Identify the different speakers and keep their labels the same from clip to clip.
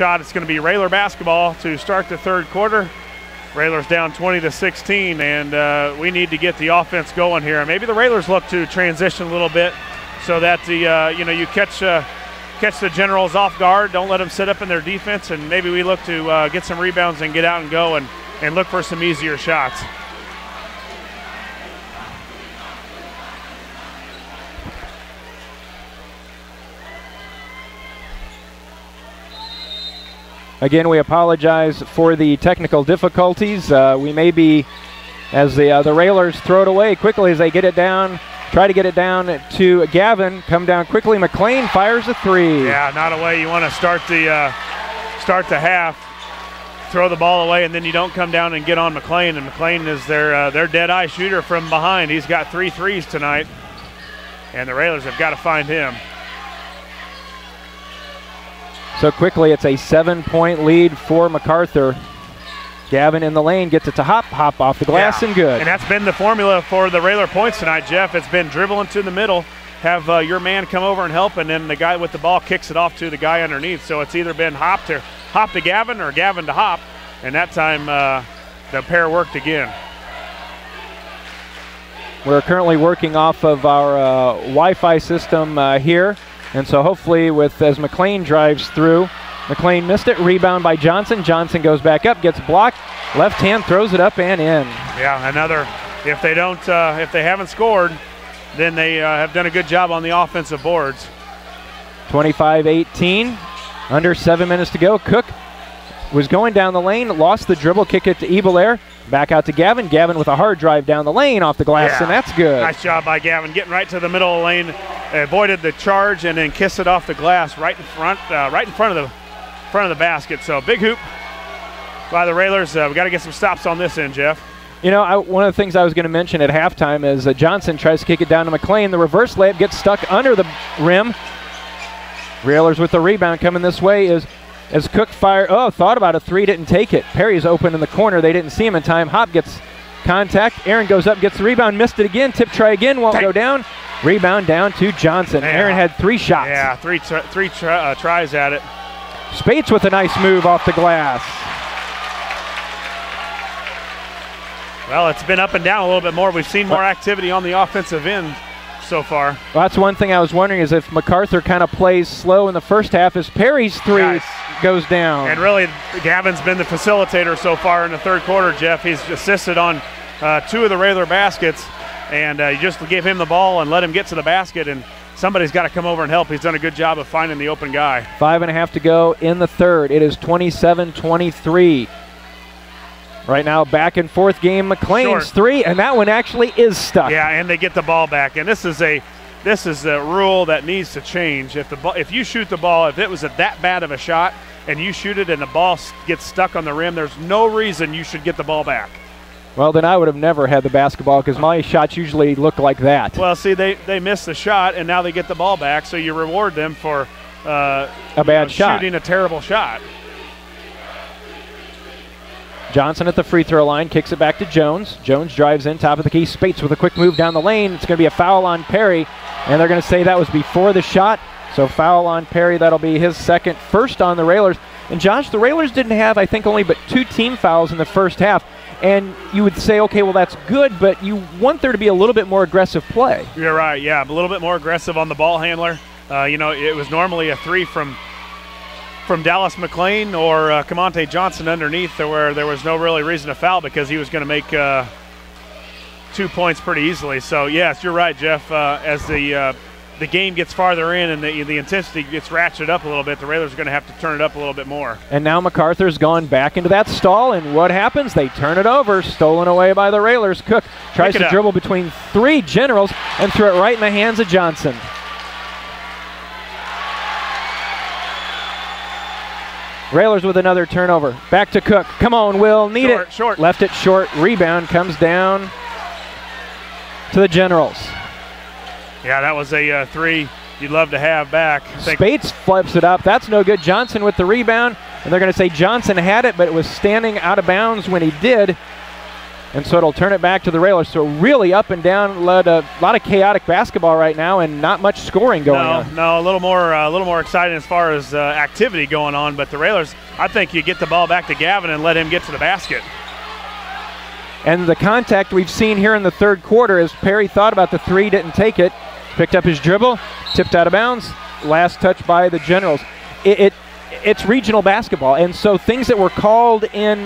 Speaker 1: shot. It's going to be Railer basketball to start the third quarter. Railers down 20-16, and we need to get the offense going here. Maybe the Railers look to transition a little bit so that the you catch the Generals off guard. Don't let them sit up in their defense, and maybe we look to get some rebounds and get out and go and look for some easier shots.
Speaker 2: Again, we apologize for the technical difficulties. We may be, as the Railers throw it away quickly as they get it down, try to get it down to Gavin, come down quickly. McLean fires a three.
Speaker 1: Yeah, not a way you want to start the half. Throw the ball away, and then you don't come down and get on McLean. And McLean is their dead-eye shooter from behind. He's got 3 threes tonight, and the Railers have got to find him.
Speaker 2: So quickly, it's a 7-point lead for MacArthur. Gavin in the lane gets it to Hop off the glass, and good.
Speaker 1: And that's been the formula for the Railer points tonight, Jeff. It's been dribble into the middle, have your man come over and help, and then the guy with the ball kicks it off to the guy underneath. So it's either been Hop to Gavin or Gavin to Hop, and that time the pair worked again.
Speaker 2: We're currently working off of our Wi-Fi system here. And so hopefully as McLean drives through, McLean missed it, rebound by Johnson. Johnson goes back up, gets blocked, left hand throws it up and in.
Speaker 1: Yeah, another, if they haven't scored, then they have done a good job on the offensive boards.
Speaker 2: 25-18, under 7 minutes to go. Cook was going down the lane, lost the dribble, kick it to Ebelair. Back out to Gavin. Gavin with a hard drive down the lane off the glass, and that's good.
Speaker 1: Nice job by Gavin, getting right to the middle of the lane, avoided the charge, and then kissed it off the glass right in front of the basket. So big hoop by the Railers. We got to get some stops on this end, Jeff.
Speaker 2: You know, one of the things I was going to mention at halftime is Johnson tries to kick it down to McLean. The reverse layup gets stuck under the rim. Railers with the rebound coming this way as Cook thought about a three, didn't take it. Perry's open in the corner. They didn't see him in time. Hop gets contact. Aaron goes up, gets the rebound, missed it again. Tip try again, won't go down. Rebound down to Johnson. Yeah. Aaron had 3 shots.
Speaker 1: Yeah, three tries at it.
Speaker 2: Spates with a nice move off the glass.
Speaker 1: Well, it's been up and down a little bit more. We've seen more activity on the offensive end so far.
Speaker 2: Well, that's one thing I was wondering is if MacArthur kind of plays slow in the first half as Perry's three goes down.
Speaker 1: And really, Gavin's been the facilitator so far in the third quarter, Jeff. He's assisted on 2 of the Railer baskets, and you just give him the ball and let him get to the basket, and somebody's got to come over and help. He's done a good job of finding the open guy.
Speaker 2: 5.5 to go in the third. It is 27-23. Right now, back and forth game. McLean's three, and that one actually is stuck.
Speaker 1: Yeah, and they get the ball back. And this is a rule that needs to change. If you shoot the ball, if it was that bad of a shot, and you shoot it and the ball gets stuck on the rim, there's no reason you should get the ball back.
Speaker 2: Well, then I would have never had the basketball because my shots usually look like that.
Speaker 1: Well, see, they missed the shot, and now they get the ball back, so you reward them for
Speaker 2: a bad shot,
Speaker 1: shooting a terrible shot.
Speaker 2: Johnson at the free throw line, kicks it back to Jones. Jones drives in, top of the key. Spates with a quick move down the lane. It's going to be a foul on Perry, and they're going to say that was before the shot. So foul on Perry. That'll be his second, first on the Railers. And Josh, the Railers didn't have, I think, only but 2 team fouls in the first half. And you would say, okay, well, that's good, but you want there to be a little bit more aggressive play.
Speaker 1: You're right, yeah, a little bit more aggressive on the ball handler. It was normally a 3 from Dallas McLean or Camonte Johnson underneath where there was no really reason to foul because he was going to make 2 points pretty easily. So, yes, you're right, Jeff. As the game gets farther in and the intensity gets ratcheted up a little bit, the Railers are going to have to turn it up a little bit more. And
Speaker 2: now MacArthur's gone back into that stall, and what happens? They turn it over, stolen away by the Railers. Cook tries to dribble between 3 Generals and threw it right in the hands of Johnson. Railers with another turnover. Back to Cook. Come on, Will. Need it.
Speaker 1: Short.
Speaker 2: Left it short. Rebound comes down to the Generals.
Speaker 1: Yeah, that was a 3 you'd love to have back.
Speaker 2: Spates flips it up. That's no good. Johnson with the rebound. And they're going to say Johnson had it, but it was standing out of bounds when he did. And so it'll turn it back to the Railers. So really up and down, led a lot of chaotic basketball right now, and not much scoring going on.
Speaker 1: No, a little more exciting as far as activity going on. But the Railers, I think you get the ball back to Gavin and let him get to the basket.
Speaker 2: And the contact we've seen here in the third quarter is Perry thought about the three, didn't take it, picked up his dribble, tipped out of bounds, last touch by the Generals. It's regional basketball, and so things that were called in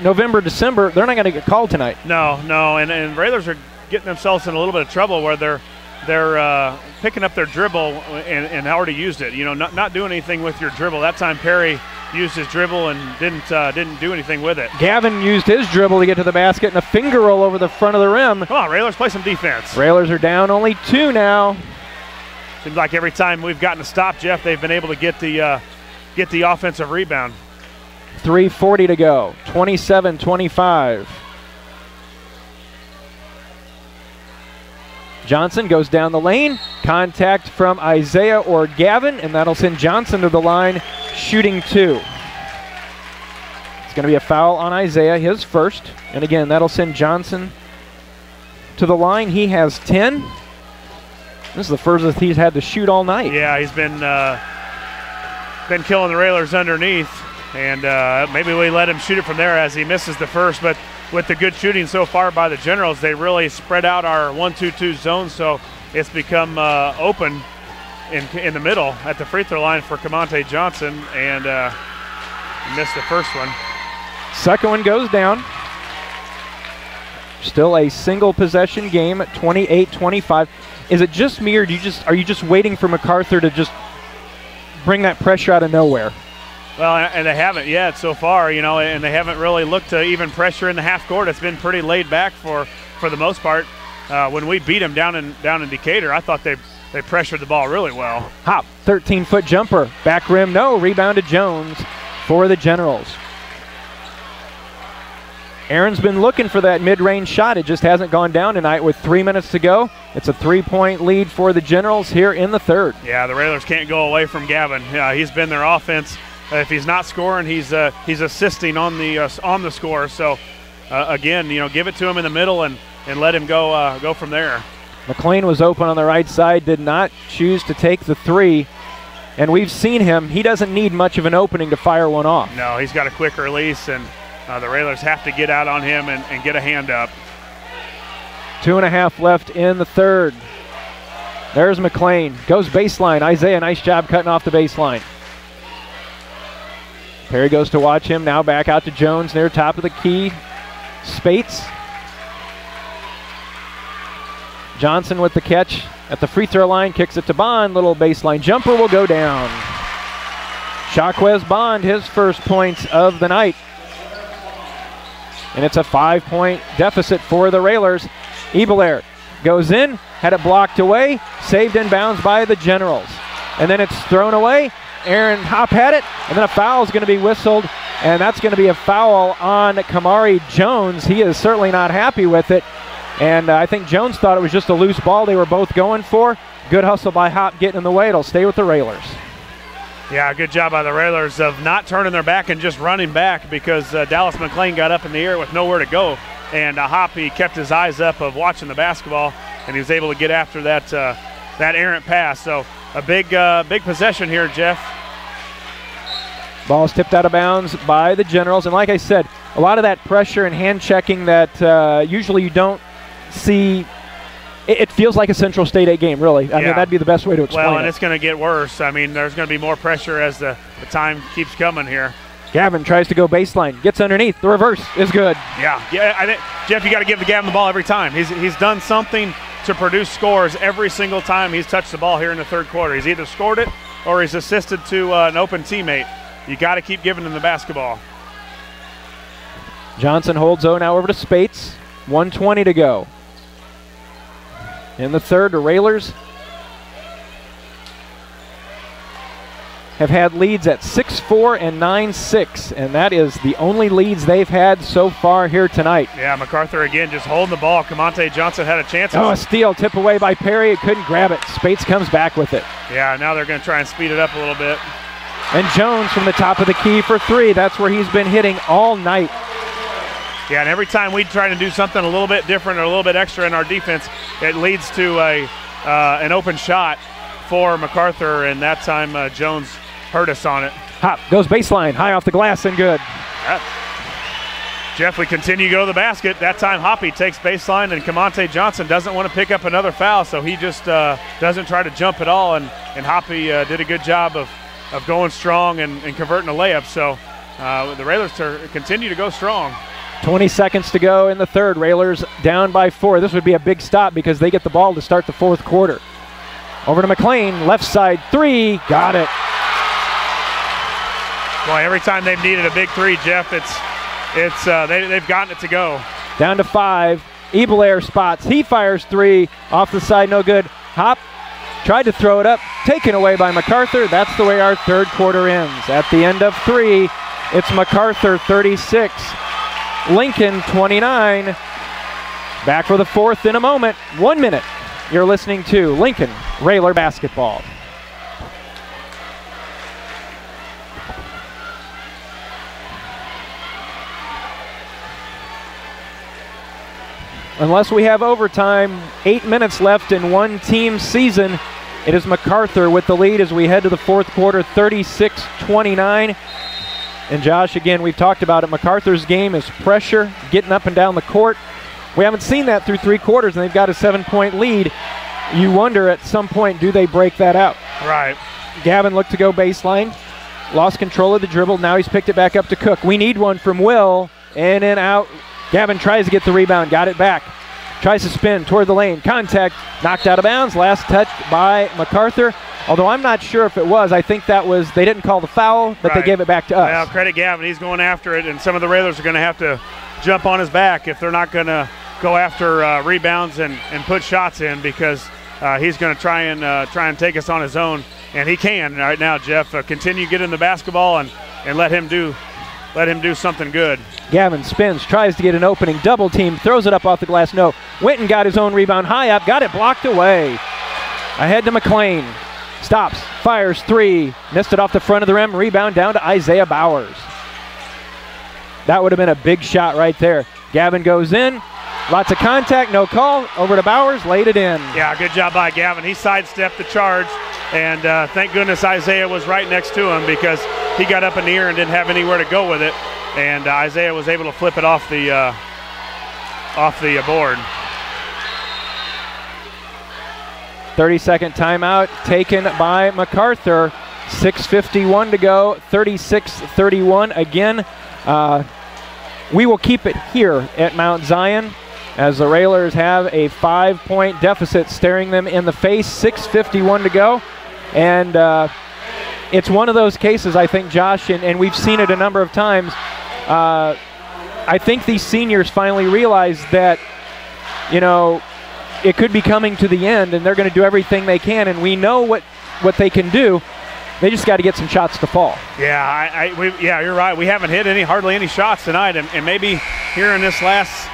Speaker 2: November, December, they're not going to get called tonight.
Speaker 1: No, and Railers are getting themselves in a little bit of trouble where they're picking up their dribble and already used it. You know, not doing anything with your dribble. That time Perry used his dribble and didn't do anything with it.
Speaker 2: Gavin used his dribble to get to the basket and a finger roll over the front of the rim.
Speaker 1: Come on, Railers, play some defense.
Speaker 2: Railers are down only 2 now.
Speaker 1: Seems like every time we've gotten a stop, Jeff, they've been able to get the offensive rebound.
Speaker 2: 3:40 to go, 27-25. Johnson goes down the lane. Contact from Isaiah or Gavin, and that'll send Johnson to the line, shooting 2. It's going to be a foul on Isaiah, his first. And again, that'll send Johnson to the line. He has 10. This is the furthest he's had to shoot all night.
Speaker 1: Yeah, he's been killing the Railers underneath, and maybe we let him shoot it from there as he misses the first. But with the good shooting so far by the Generals, they really spread out our 1-2-2 zone, so it's become open in the middle at the free throw line for Komnick Johnson, and missed the first one.
Speaker 2: Second one goes down. Still a single possession game at 28-25. Is it just me, or are you just waiting for MacArthur to just bring that pressure out of nowhere?
Speaker 1: Well, and they haven't yet so far, you know, and they haven't really looked to even pressure in the half court. It's been pretty laid back for the most part. When we beat them down in Decatur, I thought they pressured the ball really well.
Speaker 2: Hop, 13-foot jumper, back rim, no, rebounded Jones for the Generals. Aaron's been looking for that mid-range shot. It just hasn't gone down tonight with 3 minutes to go. It's a 3-point lead for the Generals here in the third.
Speaker 1: Yeah, the Railers can't go away from Gavin. He's been their offense. If he's not scoring, he's assisting on the score. So again, you know, give it to him in the middle and let him go from there.
Speaker 2: McLean was open on the right side, did not choose to take the three. And we've seen him. He doesn't need much of an opening to fire one off.
Speaker 1: No, he's got a quick release, and the Railers have to get out on him and get a hand up.
Speaker 2: 2.5 left in the third. There's McLean. Goes baseline. Isaiah, nice job cutting off the baseline. Perry goes to watch him. Now back out to Jones near top of the key. Spates. Johnson with the catch at the free throw line. Kicks it to Bond. Little baseline jumper will go down. Shaquez Bond, his first points of the night. And it's a 5-point deficit for the Railers. Ebelair goes in, had it blocked away, saved in bounds by the Generals. And then it's thrown away. Aaron Hop had it, and then a foul is going to be whistled, and that's going to be a foul on Kamari Jones. He is certainly not happy with it, and I think Jones thought it was just a loose ball they were both going for. Good hustle by Hop getting in the way. It'll stay with the Railers.
Speaker 1: Yeah, good job by the Railers of not turning their back and just running back, because Dallas McLean got up in the air with nowhere to go, and Hop, he kept his eyes up of watching the basketball, and he was able to get after that errant pass. So a big possession here, Jeff.
Speaker 2: Ball's tipped out of bounds by the Generals, and like I said, a lot of that pressure and hand checking that usually you don't see. It feels like a Central State 8 game, really. I mean, that'd be the best way to explain it.
Speaker 1: Well, and it's going to get worse. I mean, there's going to be more pressure as the time keeps coming here.
Speaker 2: Gavin tries to go baseline, gets underneath. The reverse is good.
Speaker 1: Yeah. I think, Jeff, you got to give Gavin the ball every time. He's done something to produce scores every single time he's touched the ball here in the third quarter. He's either scored it or he's assisted to an open teammate. You got to keep giving him the basketball.
Speaker 2: Johnson holds zone now over to Spates. 1:20 to go. In the third, the Railers have had leads at 6-4 and 9-6, and that is the only leads they've had so far here tonight.
Speaker 1: Yeah, MacArthur again just holding the ball. Komnick Johnson had a chance.
Speaker 2: Oh, a steal, tip away by Perry. Couldn't grab it. Spates comes back with it.
Speaker 1: Yeah, now they're going to try and speed it up a little bit.
Speaker 2: And Jones from the top of the key for three. That's where he's been hitting all night.
Speaker 1: Yeah, and every time we try to do something a little bit different or a little bit extra in our defense, it leads to an open shot for MacArthur, and that time Jones hurt us on it.
Speaker 2: Hop goes baseline, high off the glass and good.
Speaker 1: Jeff, we continue to go to the basket. That time Hoppy takes baseline, and Komnick Johnson doesn't want to pick up another foul, so he just doesn't try to jump at all, and Hoppy did a good job of going strong and converting a layup. So the Railers continue to go strong.
Speaker 2: 20 seconds to go in the third. Railers down by 4. This would be a big stop because they get the ball to start the fourth quarter. Over to McLean, left side 3, got it.
Speaker 1: Boy, every time they've needed a big 3, Jeff, they've gotten it to go.
Speaker 2: Down to 5. Ebelair spots. He fires 3 off the side, no good. Hop tried to throw it up, taken away by MacArthur. That's the way our third quarter ends. At the end of 3, it's MacArthur 36, Lincoln 29. Back for the fourth in a moment. 1 minute. You're listening to Lincoln Railer Basketball. Unless we have overtime, 8 minutes left in one team season. It is MacArthur with the lead as we head to the fourth quarter, 36-29. And Josh, again, we've talked about it. MacArthur's game is pressure, getting up and down the court. We haven't seen that through 3 quarters, and they've got a 7-point lead. You wonder at some point, do they break that out?
Speaker 1: Right.
Speaker 2: Gavin looked to go baseline, lost control of the dribble. Now he's picked it back up to Cook. We need one from Will. In and out. Gavin tries to get the rebound, got it back. Tries to spin toward the lane. Contact, knocked out of bounds. Last touch by MacArthur. Although I'm not sure if it was. I think that was, they didn't call the foul, but They gave it back to us.
Speaker 1: Well, credit Gavin. He's going after it, and some of the Railers are going to have to jump on his back if they're not going to go after rebounds and put shots in, because he's going to try and take us on his own, and he can right now. Jeff, continue getting the basketball and let him do something good.
Speaker 2: Gavin spins, tries to get an opening, double team, throws it up off the glass. No, Winton got his own rebound, high up, got it blocked away. Ahead to McLean, stops, fires 3, missed it off the front of the rim. Rebound down to Isaiah Bowers. That would have been a big shot right there. Gavin goes in. Lots of contact, no call. Over to Bowers, laid it in.
Speaker 1: Yeah, good job by Gavin. He sidestepped the charge, and thank goodness Isaiah was right next to him, because he got up in the air and didn't have anywhere to go with it, and Isaiah was able to flip it off the board.
Speaker 2: 30-second timeout taken by MacArthur. 6:51 to go, 36-31 again. We will keep it here at Mount Zion, as the Railers have a 5-point deficit staring them in the face. 6:51 to go. And it's one of those cases, I think, Josh, and we've seen it a number of times. I think these seniors finally realize that, it could be coming to the end, and they're going to do everything they can, and we know what they can do. They just got to get some shots to fall.
Speaker 1: Yeah, you're right. We haven't hit hardly any shots tonight, and maybe here in this last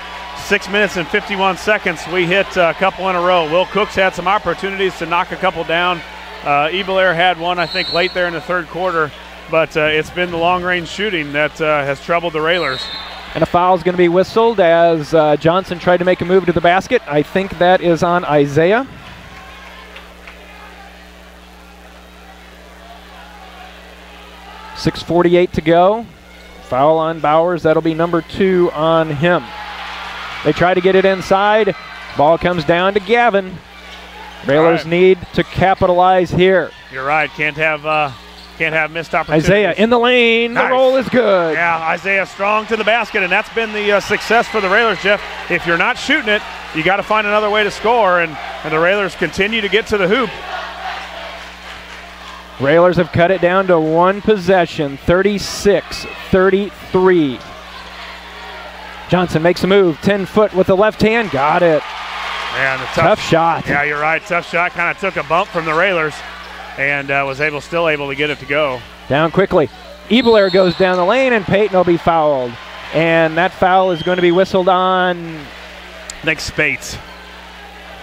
Speaker 1: 6 minutes and 51 seconds, we hit a couple in a row. Will Cook's had some opportunities to knock a couple down. Ebelair had one, I think, late there in the third quarter, but it's been the long-range shooting that has troubled the Railers.
Speaker 2: And a foul is going to be whistled as Johnson tried to make a move to the basket. I think that is on Isaiah. .6:48 to go. Foul on Bowers. That'll be number 2 on him. They try to get it inside. Ball comes down to Gavin. Railers need to capitalize here.
Speaker 1: You're right. Can't have missed opportunities.
Speaker 2: Isaiah in the lane.
Speaker 1: Nice.
Speaker 2: The roll is good.
Speaker 1: Yeah, Isaiah strong to the basket, and that's been the success for the Railers, Jeff. If you're not shooting it, you got to find another way to score, and the Railers continue to get to the hoop.
Speaker 2: Railers have cut it down to one possession, 36-33. Johnson makes a move, 10-foot with the left hand, got it.
Speaker 1: Man,
Speaker 2: tough shot.
Speaker 1: Yeah, you're right, tough shot. Kind of took a bump from the Railers and was still able to get it to go.
Speaker 2: Down quickly. Ebelair goes down the lane, and Peyton will be fouled. And that foul is going to be whistled on,
Speaker 1: I think, Spates.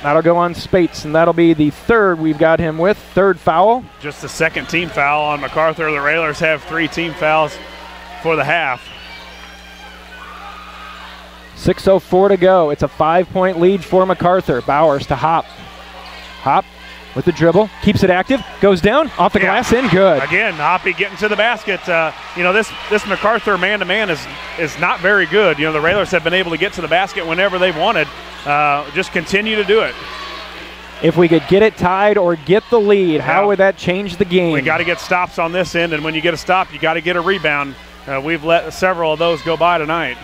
Speaker 2: That'll go on Spates, and that'll be the third we've got him with. Third foul.
Speaker 1: Just the second team foul on MacArthur. The Railers have 3 team fouls for the half.
Speaker 2: 6:04 to go. It's a 5-point lead for MacArthur. Bowers to Hop. Hop with the dribble, keeps it active, goes down, off the glass, in, good.
Speaker 1: Again, Hoppy getting to the basket. This MacArthur man-to-man is not very good. The Railers have been able to get to the basket whenever they've wanted. Just continue to do it.
Speaker 2: If we could get it tied or get the lead, how would that change the game?
Speaker 1: We got to get stops on this end, and when you get a stop, you got to get a rebound. We've let several of those go by tonight.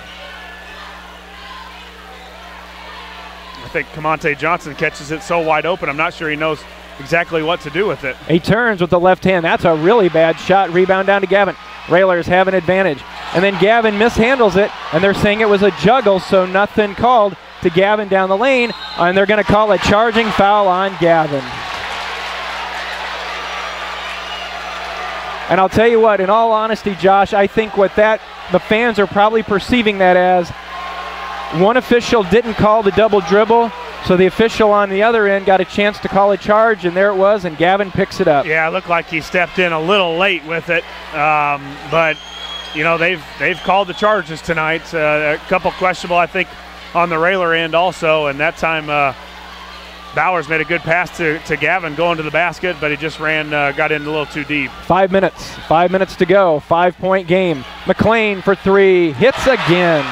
Speaker 1: I think Komnick Johnson catches it so wide open, I'm not sure he knows exactly what to do with it.
Speaker 2: He turns with the left hand. That's a really bad shot. Rebound down to Gavin. Railers have an advantage. And then Gavin mishandles it, and they're saying it was a juggle, so nothing called to Gavin down the lane, and they're going to call a charging foul on Gavin. And I'll tell you what, in all honesty, Josh, I think the fans are probably perceiving that as one official didn't call the double dribble, so the official on the other end got a chance to call a charge, and there it was, and Gavin picks it up.
Speaker 1: Yeah, it looked like he stepped in a little late with it, but they've called the charges tonight. A couple questionable, I think, on the Railer end also, and that time Bowers made a good pass to Gavin going to the basket, but he just got in a little too deep. 5
Speaker 2: minutes to go, 5-point game. McLean for three, hits again.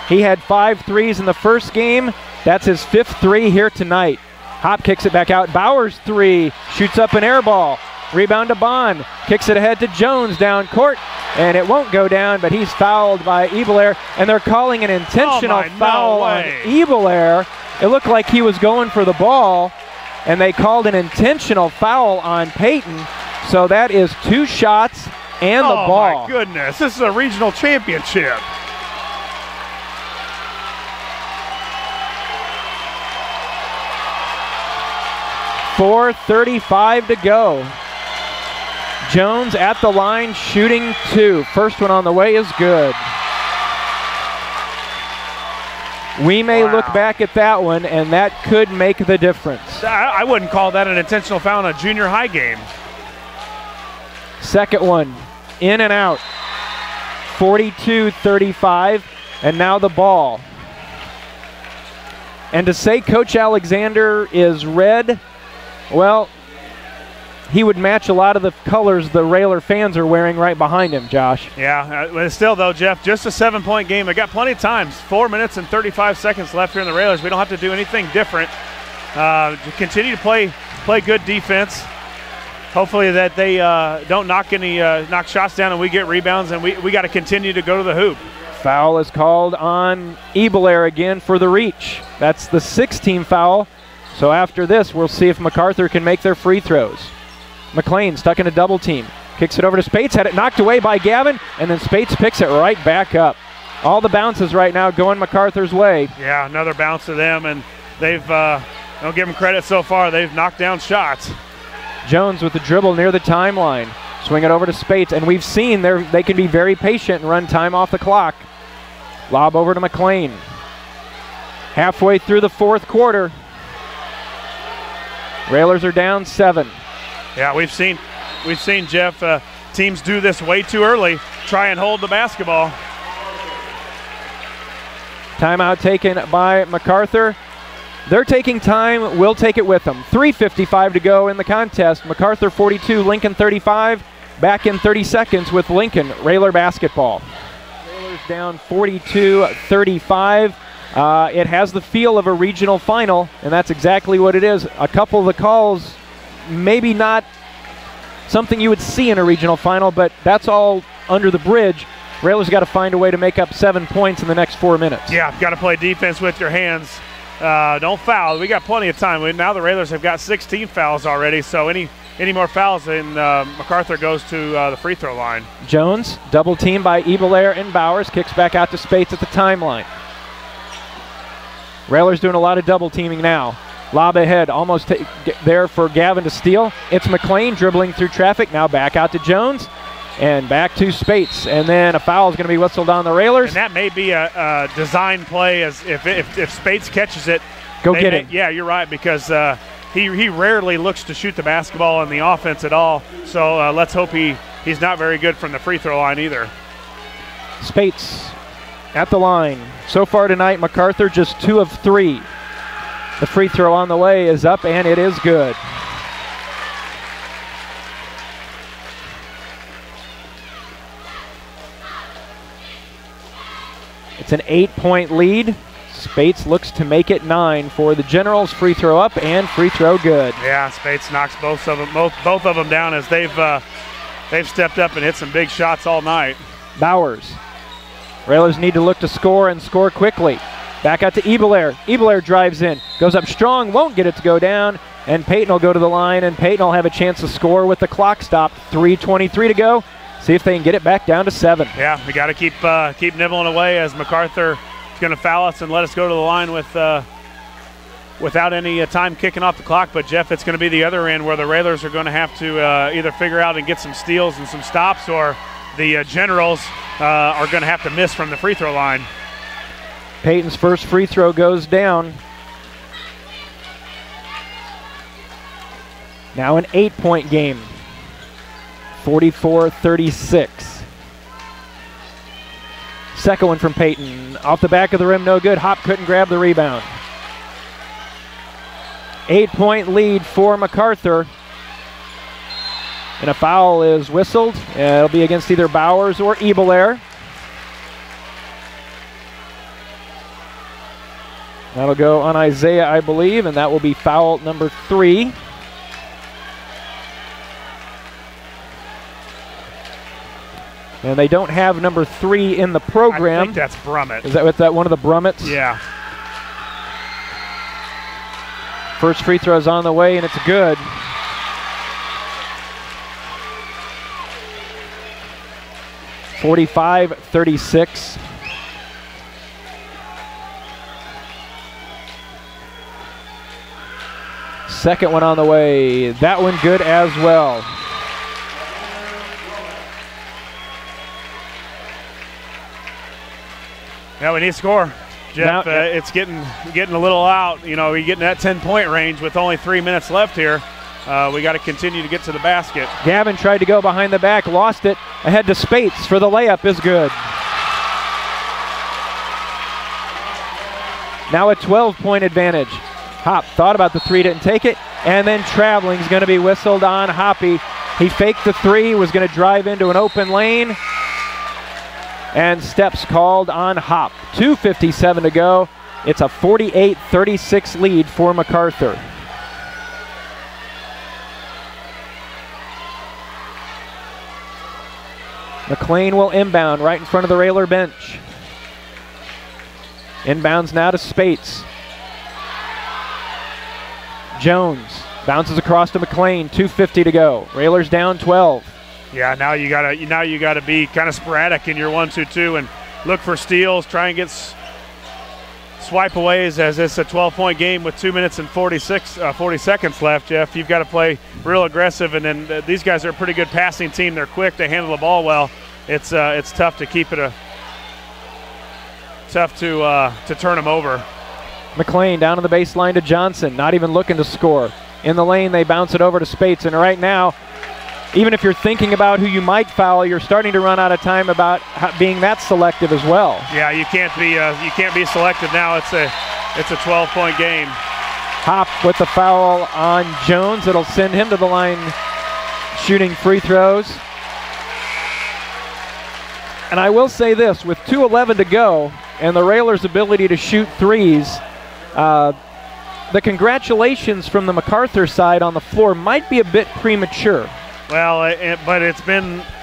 Speaker 2: He had 5 threes in the first game. That's his 5th three here tonight. Hop kicks it back out. Bowers three, shoots up an air ball. Rebound to Bond, kicks it ahead to Jones down court, and it won't go down, but he's fouled by Ebelair, and they're calling an intentional foul on Ebelair. It looked like he was going for the ball, and they called an intentional foul on Peyton, so that is 2 shots and the ball.
Speaker 1: Oh my goodness, this is a regional championship.
Speaker 2: .4:35 to go. Jones at the line, shooting 2. First one on the way is good. We may look back at that one, and that could make the difference.
Speaker 1: I wouldn't call that an intentional foul in a junior high game.
Speaker 2: Second one, in and out. 42-35, and now the ball. And to say Coach Alexander is red, well, he would match a lot of the colors the Railer fans are wearing right behind him, Josh.
Speaker 1: Yeah, still though, Jeff, just a 7-point game. They got plenty of time. 4 minutes and 35 seconds left here in the Railers. We don't have to do anything different. Continue to play good defense. Hopefully that they don't knock shots down and we get rebounds, and we got to continue to go to the hoop.
Speaker 2: Foul is called on Ebelair again for the reach. That's the 6th foul. So after this, we'll see if MacArthur can make their free throws. McLean stuck in a double team. Kicks it over to Spates, had it knocked away by Gavin, and then Spates picks it right back up. All the bounces right now going MacArthur's way.
Speaker 1: Yeah, another bounce to them, and they've, don't give them credit so far, they've knocked down shots.
Speaker 2: Jones with the dribble near the timeline. Swing it over to Spates, and we've seen they can be very patient and run time off the clock. Lob over to McLean. Halfway through the 4th quarter. Railers are down 7.
Speaker 1: Yeah, we've seen Jeff, teams do this way too early, try and hold the basketball.
Speaker 2: Timeout taken by MacArthur. They're taking time, we'll take it with them. 3:55 to go in the contest. MacArthur 42, Lincoln 35. Back in 30 seconds with Lincoln Railer basketball. Railers down 42-35. It has the feel of a regional final, and that's exactly what it is. A couple of the calls, maybe not something you would see in a regional final, but that's all under the bridge. Railers got to find a way to make up 7 points in the next 4 minutes.
Speaker 1: Yeah, got to play defense with your hands. Don't foul. We got plenty of time. Now the Railers have got 16 fouls already, so any more fouls, and MacArthur goes to the free throw line. Jones,
Speaker 2: double team by Ebelair and Bowers, kicks back out to Spates at the timeline. Railers doing a lot of double teaming now. Lob ahead, almost there for Gavin to steal. It's McLean dribbling through traffic. Now back out to Jones and back to Spates. And then a foul is going to be whistled on the Railers.
Speaker 1: And that may be a design play, as if Spates catches it.
Speaker 2: Go get it.
Speaker 1: Yeah, you're right, because he rarely looks to shoot the basketball in the offense at all. So let's hope he he's not very good from the free throw line either.
Speaker 2: Spates at the line. So far tonight, MacArthur just 2 of 3. The free throw on the way is up, and it is good. It's an 8-point lead. Spates looks to make it 9 for the Generals. Free throw up and free throw good.
Speaker 1: Yeah, Spates knocks both of them down as they've stepped up and hit some big shots all night.
Speaker 2: Bowers. Railers need to look to score and score quickly. Back out to Ebelair. Ebelair drives in, goes up strong, won't get it to go down, and Peyton will go to the line, and Peyton will have a chance to score with the clock stopped. 3:23 to go. See if they can get it back down to 7.
Speaker 1: Yeah, we got to keep nibbling away as MacArthur is going to foul us and let us go to the line without any time kicking off the clock. But Jeff, it's going to be the other end where the Railers are going to have to either figure out and get some steals and some stops, or the Generals are going to have to miss from the free throw line.
Speaker 2: Peyton's first free throw goes down. Now an 8-point game. 44-36. Second one from Peyton. Off the back of the rim, no good. Hop couldn't grab the rebound. 8-point lead for MacArthur. And a foul is whistled. It'll be against either Bowers or Ebelair. That'll go on Isaiah, I believe, and that will be foul number 3. And they don't have number 3 in the program.
Speaker 1: I think that's Brummett.
Speaker 2: Is that one of the Brummets?
Speaker 1: Yeah.
Speaker 2: First free throw is on the way, and it's good. (45-36). Second one on the way. That one good as well.
Speaker 1: Yeah, we need to score, Jeff. Now, it's getting a little out. You know, we're getting that 10-point range with only 3 minutes left here. We got to continue to get to the basket.
Speaker 2: Gavin tried to go behind the back, lost it. Ahead to Spates for the layup is good. Now a 12-point advantage. Hop thought about the 3, didn't take it, and then traveling is going to be whistled on Hoppy. He faked the 3, was going to drive into an open lane. And steps called on Hop. 2:57 to go. It's a 48-36 lead for MacArthur. McLean will inbound right in front of the Railer bench. Inbounds now to Spates. Jones bounces across to McLean. 2:50 to go. Railers down 12.
Speaker 1: Yeah, now you gotta be kind of sporadic in your 1-2-2 and look for steals. Try and get swipe aways as it's a 12-point game with 2 minutes and 40 seconds left. Jeff, you've got to play real aggressive, and then these guys are a pretty good passing team. They're quick. They handle the ball well. It's tough to keep it tough to turn them over.
Speaker 2: McLean down on the baseline to Johnson, not even looking to score. In the lane, they bounce it over to Spates, and right now, even if you're thinking about who you might foul, you're starting to run out of time about being that selective as well.
Speaker 1: Yeah, you can't be selective now. It's a 12-point game.
Speaker 2: Hop with the foul on Jones. It'll send him to the line shooting free throws. And I will say this, with 2:11 to go and the Railers' ability to shoot threes, the congratulations from the MacArthur side on the floor might be a bit premature.
Speaker 1: Well, but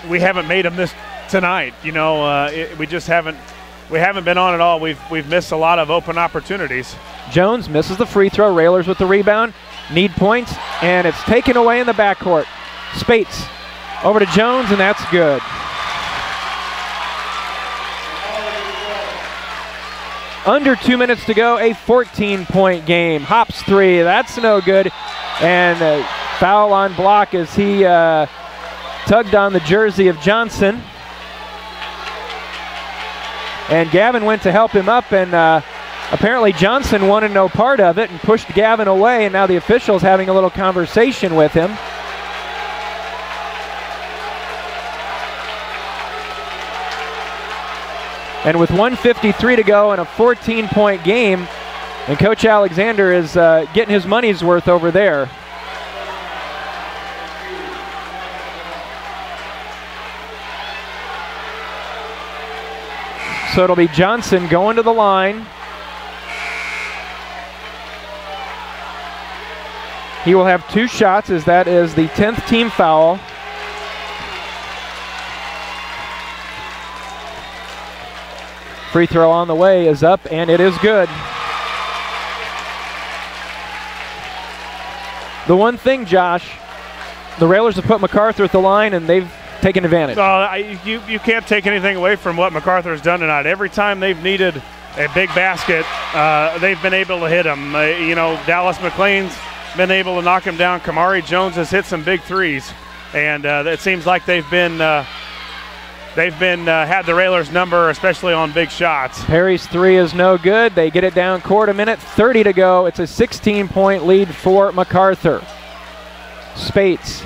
Speaker 1: we haven't made them this tonight. You know, we haven't been on at all. We've missed a lot of open opportunities.
Speaker 2: Jones misses the free throw. Railers with the rebound, need points, and it's taken away in the backcourt. Spates over to Jones, and that's good. Under 2 minutes to go, a 14-point game. Hop's 3, that's no good, and foul on block as he tugged on the jersey of Johnson. And Gavin went to help him up, and apparently Johnson wanted no part of it and pushed Gavin away, and now the official's having a little conversation with him. And with 1:53 to go and a 14-point game, and Coach Alexander is getting his money's worth over there. So it'll be Johnson going to the line. He will have 2 shots, as that is the 10th team foul. Free throw on the way is up, and it is good. The one thing, Josh, the Railers have put MacArthur at the line, and they've taken advantage.
Speaker 1: You can't take anything away from what MacArthur has done tonight. Every time they've needed a big basket, they've been able to hit them. Dallas McLean's been able to knock him down. Kamari Jones has hit some big threes, and it seems like they've had the Railers number, especially on big shots.
Speaker 2: Perry's 3 is no good. They get it down court, 1:30 to go. It's a 16-point lead for MacArthur. Spates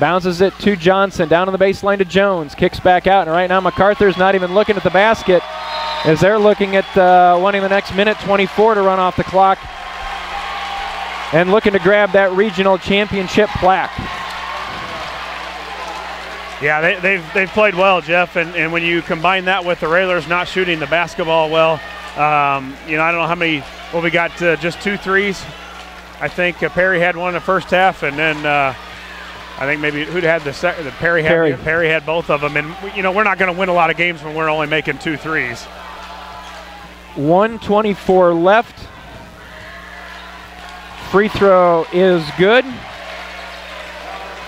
Speaker 2: bounces it to Johnson, down on the baseline to Jones, kicks back out, and right now MacArthur's not even looking at the basket, as they're looking at wanting the next minute 24 to run off the clock, and looking to grab that regional championship plaque.
Speaker 1: Yeah, they've played well, Jeff, and when you combine that with the Railers not shooting the basketball well, I don't know how many. Well, we got just 2 threes. I think Perry had one in the first half, and then I think maybe who'd had the second? Perry had both of them, and we're not going to win a lot of games when we're only making 2 threes.
Speaker 2: 1:24 left. Free throw is good.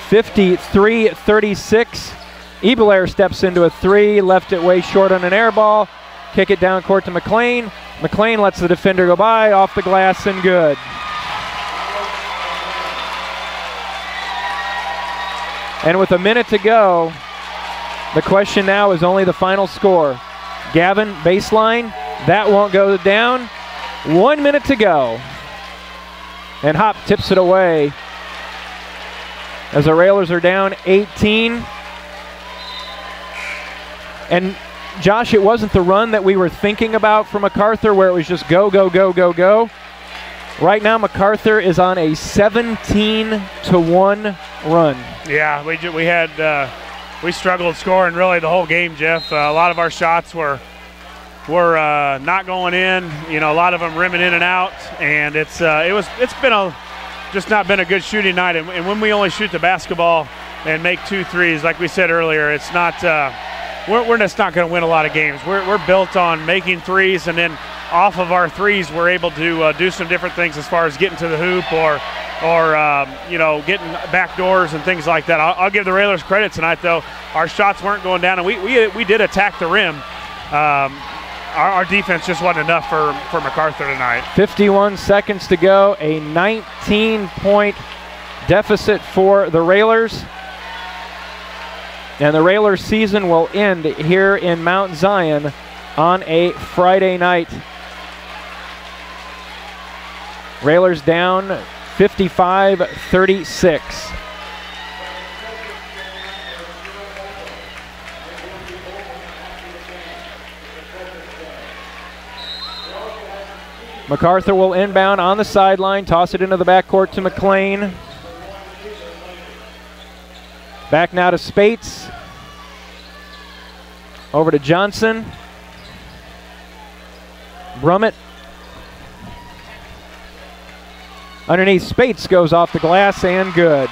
Speaker 2: 53-36. Ebelair steps into a 3, left it way short on an air ball. Kick it down court to McLean. McLean lets the defender go by, off the glass and good. And with a minute to go, the question now is only the final score. Gavin, baseline, that won't go down. 1 minute to go. And Hop tips it away, as the Railers are down 18. And Josh, it wasn't the run that we were thinking about for MacArthur, where it was just go, go, go, go, go. Right now, MacArthur is on a 17-1 run. Yeah,
Speaker 1: we struggled scoring really the whole game, Jeff. A lot of our shots were not going in. A lot of them rimming in and out, and it's just not been a good shooting night. And when we only shoot the basketball and make 2 threes, like we said earlier, it's not. We're just not going to win a lot of games. We're built on making threes, and then off of our threes, we're able to do some different things as far as getting to the hoop or getting back doors and things like that. I'll give the Railers credit tonight, though. Our shots weren't going down, and we did attack the rim. Our defense just wasn't enough for MacArthur tonight.
Speaker 2: 51 seconds to go, a 19-point deficit for the Railers. And the Railers season will end here in Mount Zion on a Friday night. Railers down 55-36. MacArthur will inbound on the sideline, toss it into the backcourt to McLean. Back now to Spates. Over to Johnson. Brummett. Underneath, Spates goes off the glass and good.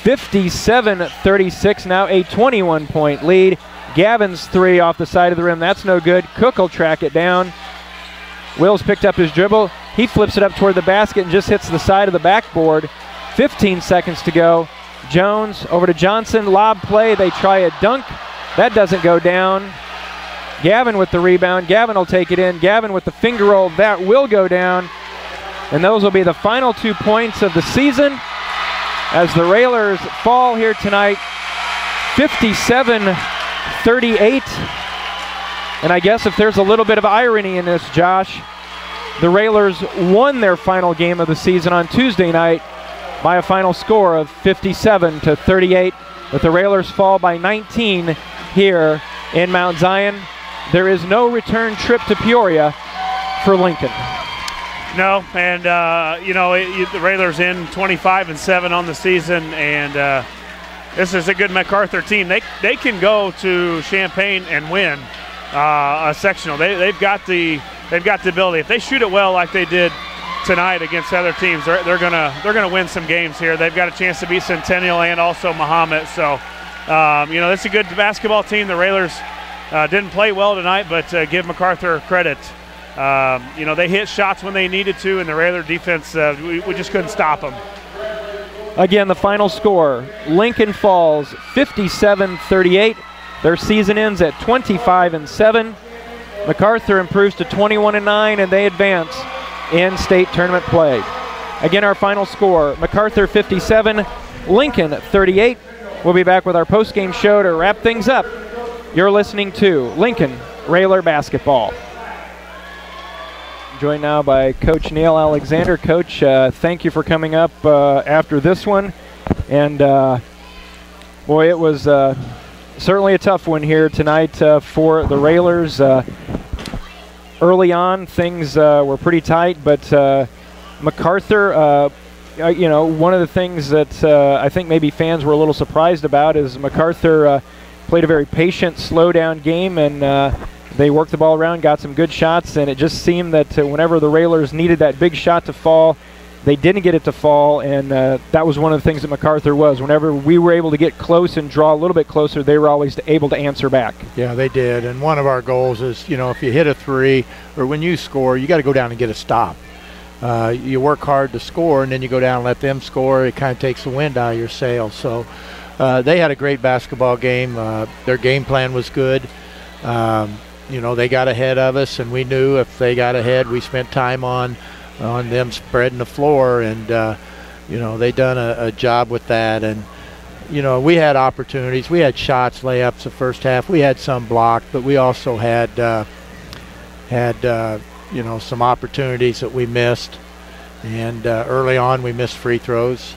Speaker 2: 57-36, now a 21-point lead. Gavin's 3 off the side of the rim, that's no good. Cook will track it down. Wills picked up his dribble. He flips it up toward the basket and just hits the side of the backboard. 15 seconds to go. Jones over to Johnson, lob play, they try a dunk. That doesn't go down. Gavin with the rebound, Gavin will take it in. Gavin with the finger roll, that will go down. And those will be the final 2 points of the season as the Railers fall here tonight, 57-38. And I guess if there's a little bit of irony in this, Josh, the Railers won their final game of the season on Tuesday night by a final score of 57-38. But the Railers fall by 19 here in Mount Zion. There is no return trip to Peoria for Lincoln.
Speaker 1: No, and the Railers in 25-7 on the season, and this is a good MacArthur team. They can go to Champaign and win a sectional. They've got the ability. If they shoot it well like they did tonight against other teams, they're gonna win some games here. They've got a chance to beat Centennial and also Mahomet. So it's a good basketball team. The Railers didn't play well tonight, but give MacArthur credit. They hit shots when they needed to, and the Railer defense, we just couldn't stop them.
Speaker 2: Again, the final score, Lincoln falls 57-38. Their season ends at 25-7. MacArthur improves to 21-9, and they advance in state tournament play. Again, our final score, MacArthur 57, Lincoln 38. We'll be back with our post-game show to wrap things up. You're listening to Lincoln Railer Basketball. Joined now by Coach Neil Alexander. Coach, thank you for coming up after this one. And, boy, it was certainly a tough one here tonight for the Railers. Early on, things were pretty tight, but MacArthur, one of the things that I think maybe fans were a little surprised about is MacArthur played a very patient, slow-down game, and they worked the ball around, got some good shots, and it just seemed that whenever the Railers needed that big shot to fall, they didn't get it to fall, and that was one of the things that MacArthur was. Whenever we were able to get close and draw a little bit closer, they were always able to answer back.
Speaker 3: Yeah, they did, and one of our goals is, if you hit a three or when you score, you got to go down and get a stop. You work hard to score, and then you go down and let them score. It kind of takes the wind out of your sails. So they had a great basketball game. Their game plan was good. They got ahead of us, and we knew if they got ahead, we spent time on them spreading the floor, and they done a job with that. And we had opportunities. We had shots, layups the first half. We had some blocked, but we also had some opportunities that we missed. And early on, we missed free throws,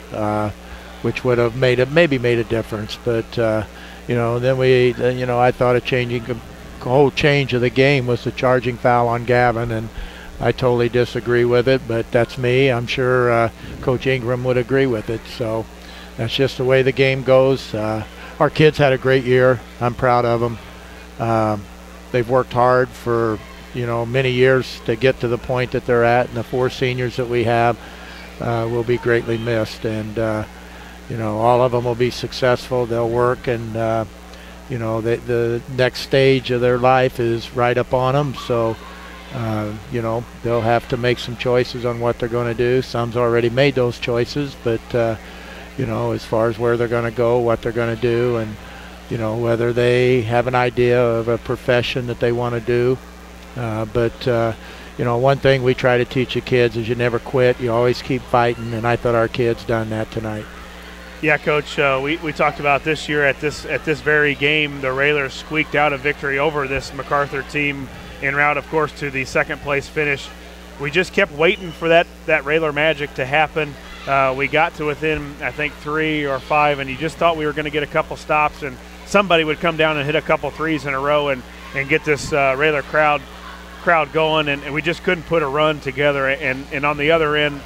Speaker 3: which would have maybe made a difference. But then we, I thought a whole change of the game was the charging foul on Gavin, and I totally disagree with it, but that's me. I'm sure Coach Ingram would agree with it. So that's just the way the game goes. Our kids had a great year. I'm proud of them. They've worked hard for many years to get to the point that they're at, and the four seniors that we have will be greatly missed. And all of them will be successful. They'll work, and the next stage of their life is right up on them. So they'll have to make some choices on what they're going to do. Some's already made those choices, but as far as where they're going to go, what they're going to do, and whether they have an idea of a profession that they want to do. But one thing we try to teach the kids is you never quit. You always keep fighting, and I thought our kids done that tonight.
Speaker 1: Yeah, Coach, we talked about this year at this very game, the Railers squeaked out a victory over this MacArthur team en route, of course, to the second-place finish. We just kept waiting for that Railer magic to happen. We got to within, I think, 3 or 5, and you just thought we were going to get a couple stops, and somebody would come down and hit a couple threes in a row and get this Railer crowd going, and we just couldn't put a run together. And on the other end,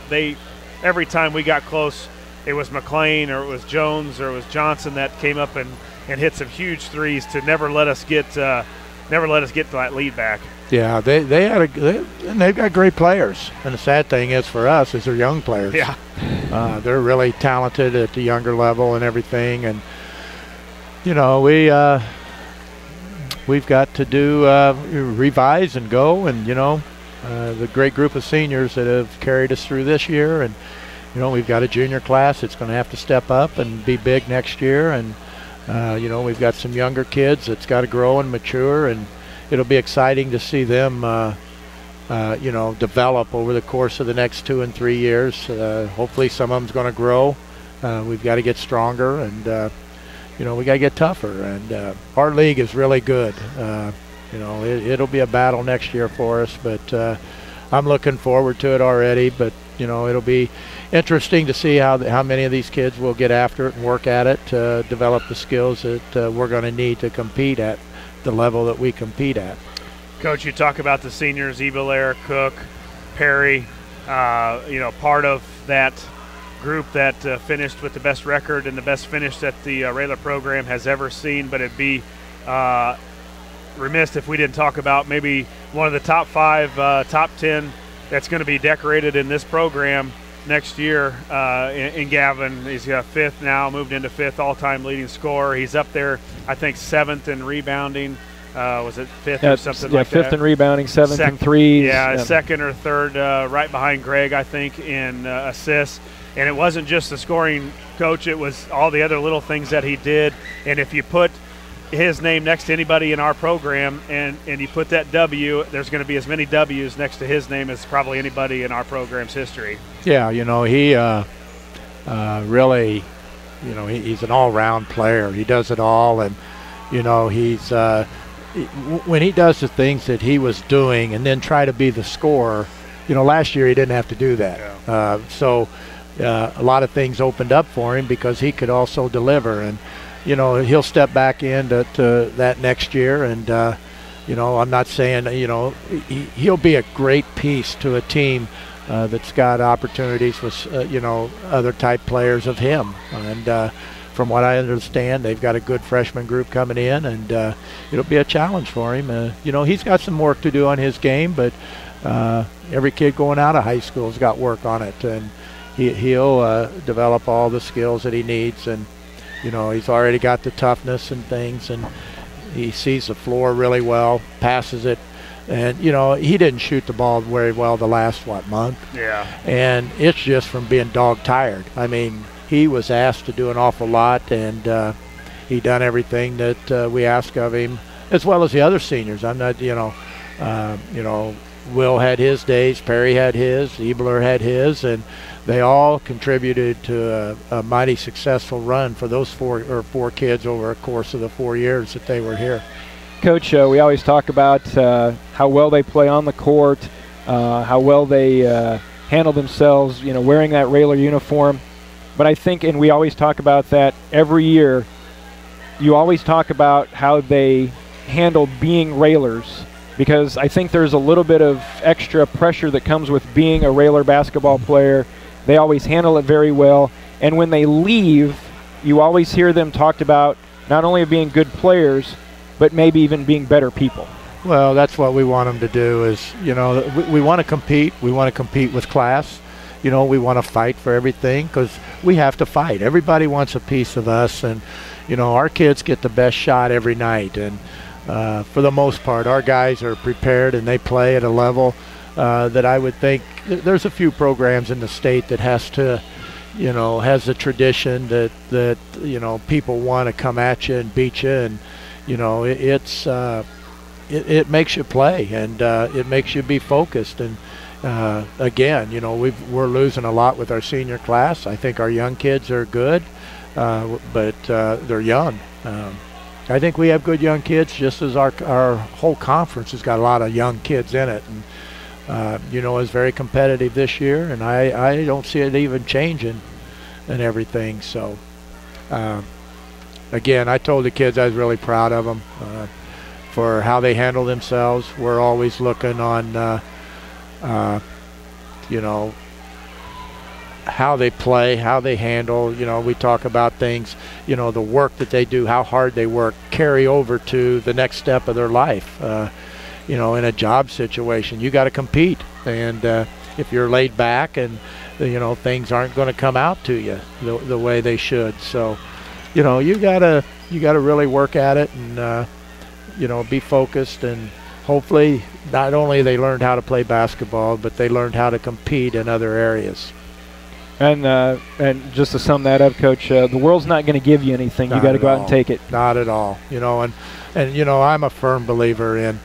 Speaker 1: every time we got close, it was McLean or it was Jones or it was Johnson that came up and hit some huge threes to never let us get to that lead back.
Speaker 3: Yeah, they've got great players, and the sad thing is for us is they're young players.
Speaker 1: Yeah,
Speaker 3: they're really talented at the younger level and everything, and we've got to revise and go, and the great group of seniors that have carried us through this year, and we've got a junior class that's going to have to step up and be big next year, and we've got some younger kids that's got to grow and mature, and it'll be exciting to see them develop over the course of the next 2 and 3 years. Hopefully some of them's going to grow. We've got to get stronger, and we got to get tougher, and our league is really good. It'll be a battle next year for us, but I'm looking forward to it already. But you know, it'll be interesting to see how many of these kids will get after it and work at it to develop the skills that we're going to need to compete at the level that we compete at.
Speaker 1: Coach, you talk about the seniors, Ebelair, Cook, Perry, you know, part of that group that finished with the best record and the best finish that the Railer program has ever seen, but it'd be remiss if we didn't talk about maybe one of the top 5, top 10 that's going to be decorated in this program next year in Gavin. He's got 5th now, moved into 5th all-time leading scorer. He's up there, I think, 7th in rebounding. Was it 5th or something like that?
Speaker 2: Yeah, 5th in rebounding, 7th in threes.
Speaker 1: Yeah, 2nd or 3rd, right behind Greg, I think, in assists. And it wasn't just the scoring, Coach. It was all the other little things that he did. And if you put his name next to anybody in our program and you put that W, there's going to be as many W's next to his name as probably anybody in our program's history.
Speaker 3: Yeah, you know, he really, you know, he's an all-round player. He does it all, and, you know, he's when he does the things that he was doing and then try to be the scorer, you know, last year he didn't have to do that. Yeah. So a lot of things opened up for him because he could also deliver. And, you know, he'll step back into that next year. And, you know, I'm not saying, you know, he'll be a great piece to a team that's got opportunities with, you know, other type players of him. And from what I understand, they've got a good freshman group coming in, and it'll be a challenge for him. You know, he's got some work to do on his game, but every kid going out of high school's got work on it, and he'll develop all the skills that he needs. And, you know, he's already got the toughness and things, and he sees the floor really well, passes it. And, you know, he didn't shoot the ball very well the last, month?
Speaker 1: Yeah.
Speaker 3: And it's just from being dog-tired. I mean, he was asked to do an awful lot, and he done everything that we asked of him, as well as the other seniors. I'm not, you know, Will had his days, Perry had his, Ebler had his, and they all contributed to a mighty successful run for those four kids over a course of the 4 years that they were here.
Speaker 2: Coach, we always talk about how well they play on the court, how well they handle themselves, you know, wearing that Railer uniform. But I think, and we always talk about that every year, you always talk about how they handle being Railers, because I think there's a little bit of extra pressure that comes with being a Railer basketball player. They always handle it very well. And when they leave, you always hear them talked about not only being good players, but maybe even being better people.
Speaker 3: Well, that's what we want them to do is, you know, we want to compete. We want to compete with class. You know, we want to fight for everything because we have to fight. Everybody wants a piece of us, and, you know, our kids get the best shot every night. And for the most part, our guys are prepared and they play at a level that I would think there's a few programs in the state that has to, you know, has the tradition that you know, people want to come at you and beat you. And, you know, it makes you play, and it makes you be focused. And again, you know, we're losing a lot with our senior class. I think our young kids are good, but they're young. I think we have good young kids, just as our whole conference has got a lot of young kids in it. And, you know, it's very competitive this year, and I don't see it even changing and everything. So, again, I told the kids I was really proud of them for how they handle themselves. We're always looking on you know, how they play, how they handle. You know, we talk about things, you know, the work that they do, how hard they work, carry over to the next step of their life. You know, in a job situation, you got to compete. And if you're laid back and, you know, things aren't going to come out to you the way they should. So, you know, you gotta really work at it and, you know, be focused, and hopefully not only they learned how to play basketball, but they learned how to compete in other areas.
Speaker 2: And just to sum that up, Coach, the world's not going to give you anything. You got to go out and take it.
Speaker 3: Not at all. You know, and you know, I'm a firm believer in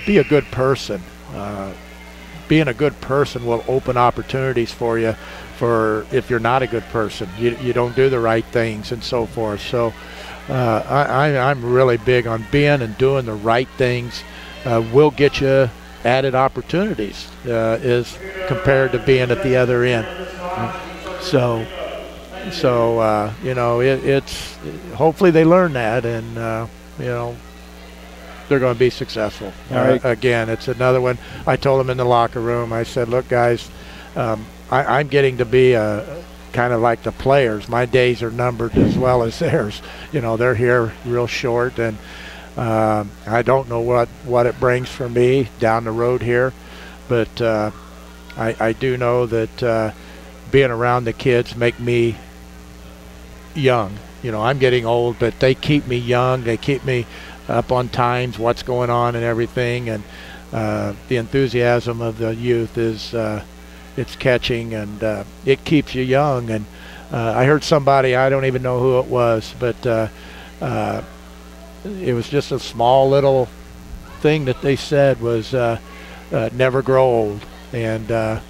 Speaker 3: be a good person. Being a good person will open opportunities for you. For if you're not a good person, you don't do the right things and so forth. So I'm really big on being and doing the right things. Will get you added opportunities is compared to being at the other end. So you know, it's hopefully they learn that, and you know, they're going to be successful. Again, it's another one. I told them in the locker room, I said, look, guys, I'm getting to be kind of like the players. My days are numbered as well as theirs. You know, they're here real short, and I don't know what it brings for me down the road here, but I do know that being around the kids make me young. You know, I'm getting old, but they keep me young. They keep me up on times, what's going on and everything, and the enthusiasm of the youth is it's catching, and it keeps you young. And I heard somebody, I don't even know who it was, but it was just a small little thing that they said was never grow old. And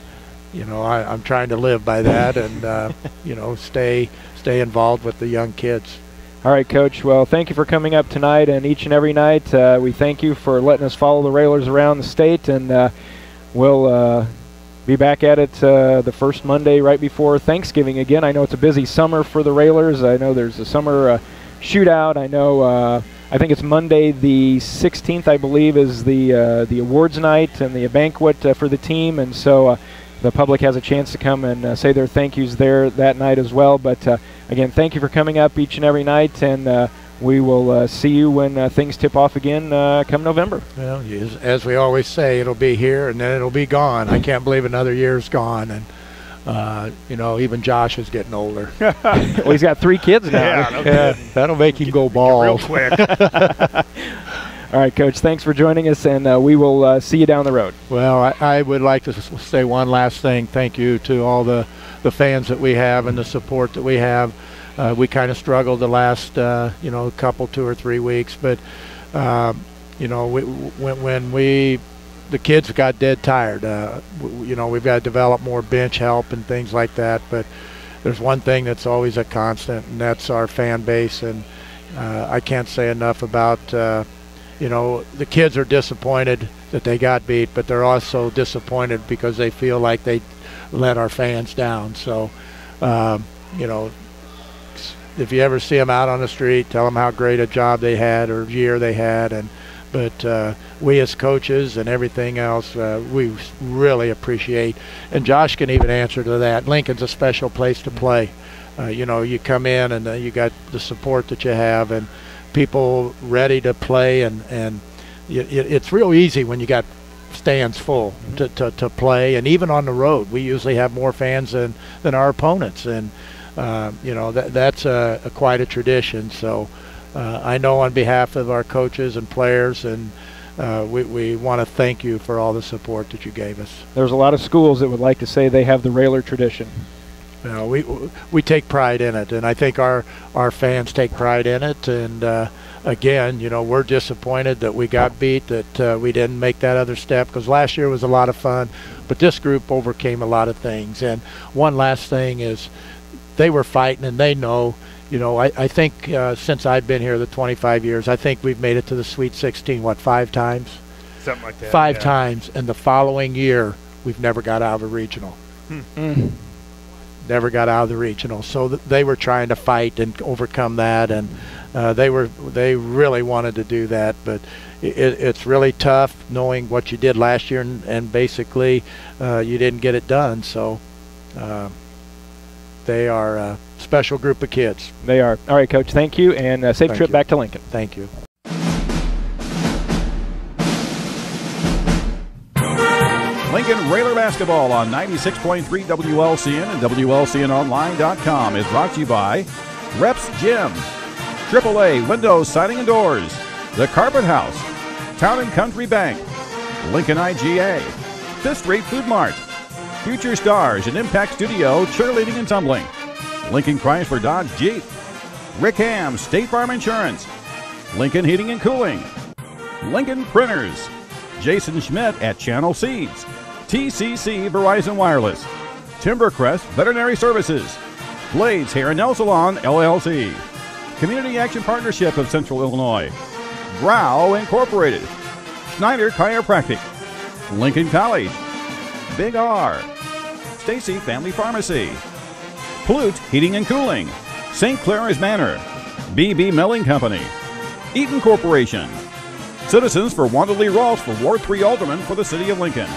Speaker 3: you know, I'm trying to live by that, and you know, stay involved with the young kids.
Speaker 2: All right, Coach. Well, thank you for coming up tonight and each and every night. We thank you for letting us follow the Railers around the state, and we'll be back at it the first Monday right before Thanksgiving again. I know it's a busy summer for the Railers. I know there's a summer shootout. I know I think it's Monday the 16th, I believe, is the awards night and the banquet for the team, and so the public has a chance to come and say their thank yous there that night as well. But again, thank you for coming up each and every night, and we will see you when things tip off again come November.
Speaker 3: Well, as we always say, it'll be here and then it'll be gone. I can't believe another year's gone, and you know, even Josh is getting older.
Speaker 2: Well, he's got 3 kids now.
Speaker 3: Yeah, that'll make him go bald
Speaker 1: real quick.
Speaker 2: All right, Coach, thanks for joining us, and we will see you down the road.
Speaker 3: Well, I would like to say one last thing. Thank you to all the fans that we have and the support that we have. We kind of struggled the last, you know, couple, 2 or 3 weeks, but, you know, when the kids got dead tired, you know, we've got to develop more bench help and things like that, but there's one thing that's always a constant, and that's our fan base, and I can't say enough about you know, the kids are disappointed that they got beat, but they're also disappointed because they feel like they let our fans down. So, you know, if you ever see them out on the street, tell them how great a job they had or year they had. But we as coaches and everything else, we really appreciate. And Josh can even answer to that. Lincoln's a special place to play. You know, you come in and you got the support that you have, and people ready to play, and it's real easy when you got stands full to play. And even on the road, we usually have more fans than our opponents, and you know, that's quite a tradition. So I know on behalf of our coaches and players, and we want to thank you for all the support that you gave us.
Speaker 2: There's a lot of schools that would like to say they have the Railer tradition.
Speaker 3: You know, we take pride in it, and I think our fans take pride in it. And again, you know, we're disappointed that we got beat, that we didn't make that other step, because last year was a lot of fun, but this group overcame a lot of things. And one last thing is, they were fighting, and they know. You know, I think since I've been here, the 25 years, I think we've made it to the Sweet 16, what, 5 times?
Speaker 1: Something like that.
Speaker 3: 5 times, and the following year, we've never got out of a regional. Never got out of the regional. So they were trying to fight and overcome that, and they really wanted to do that. But it's really tough knowing what you did last year, and basically you didn't get it done. So they are a special group of kids.
Speaker 2: They are. All right, Coach, thank you, and safe trip back to Lincoln.
Speaker 3: Thank you.
Speaker 4: Lincoln Railer Basketball on 96.3 WLCN and WLCNonline.com is brought to you by Reps Gym, AAA Windows, Siding and Doors, The Carpet House, Town and Country Bank, Lincoln IGA, Fifth Street Food Mart, Future Stars and Impact Studio Cheerleading and Tumbling, Lincoln Chrysler Dodge Jeep, Rick Ham State Farm Insurance, Lincoln Heating and Cooling, Lincoln Printers, Jason Schmidt at Channel Seeds, TCC Verizon Wireless, Timbercrest Veterinary Services, Blades Hair and Nail Salon LLC, Community Action Partnership of Central Illinois, Brow Incorporated, Schneider Chiropractic, Lincoln College, Big R, Stacy Family Pharmacy, Plute Heating and Cooling, St. Clair's Manor, BB Milling Company, Eaton Corporation, Citizens for Wanda Lee Ross for Ward 3 Alderman for the City of Lincoln,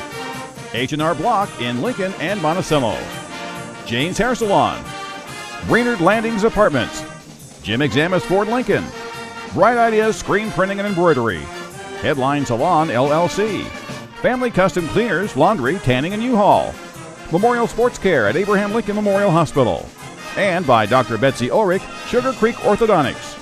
Speaker 4: H&R Block in Lincoln and Monticello, Jane's Hair Salon, Brainerd Landings Apartments, Jim Examus Ford Lincoln, Bright Ideas Screen Printing and Embroidery, Headline Salon LLC, Family Custom Cleaners, Laundry, Tanning and U-Haul, Memorial Sports Care at Abraham Lincoln Memorial Hospital, and by Dr. Betsy Ulrich, Sugar Creek Orthodontics.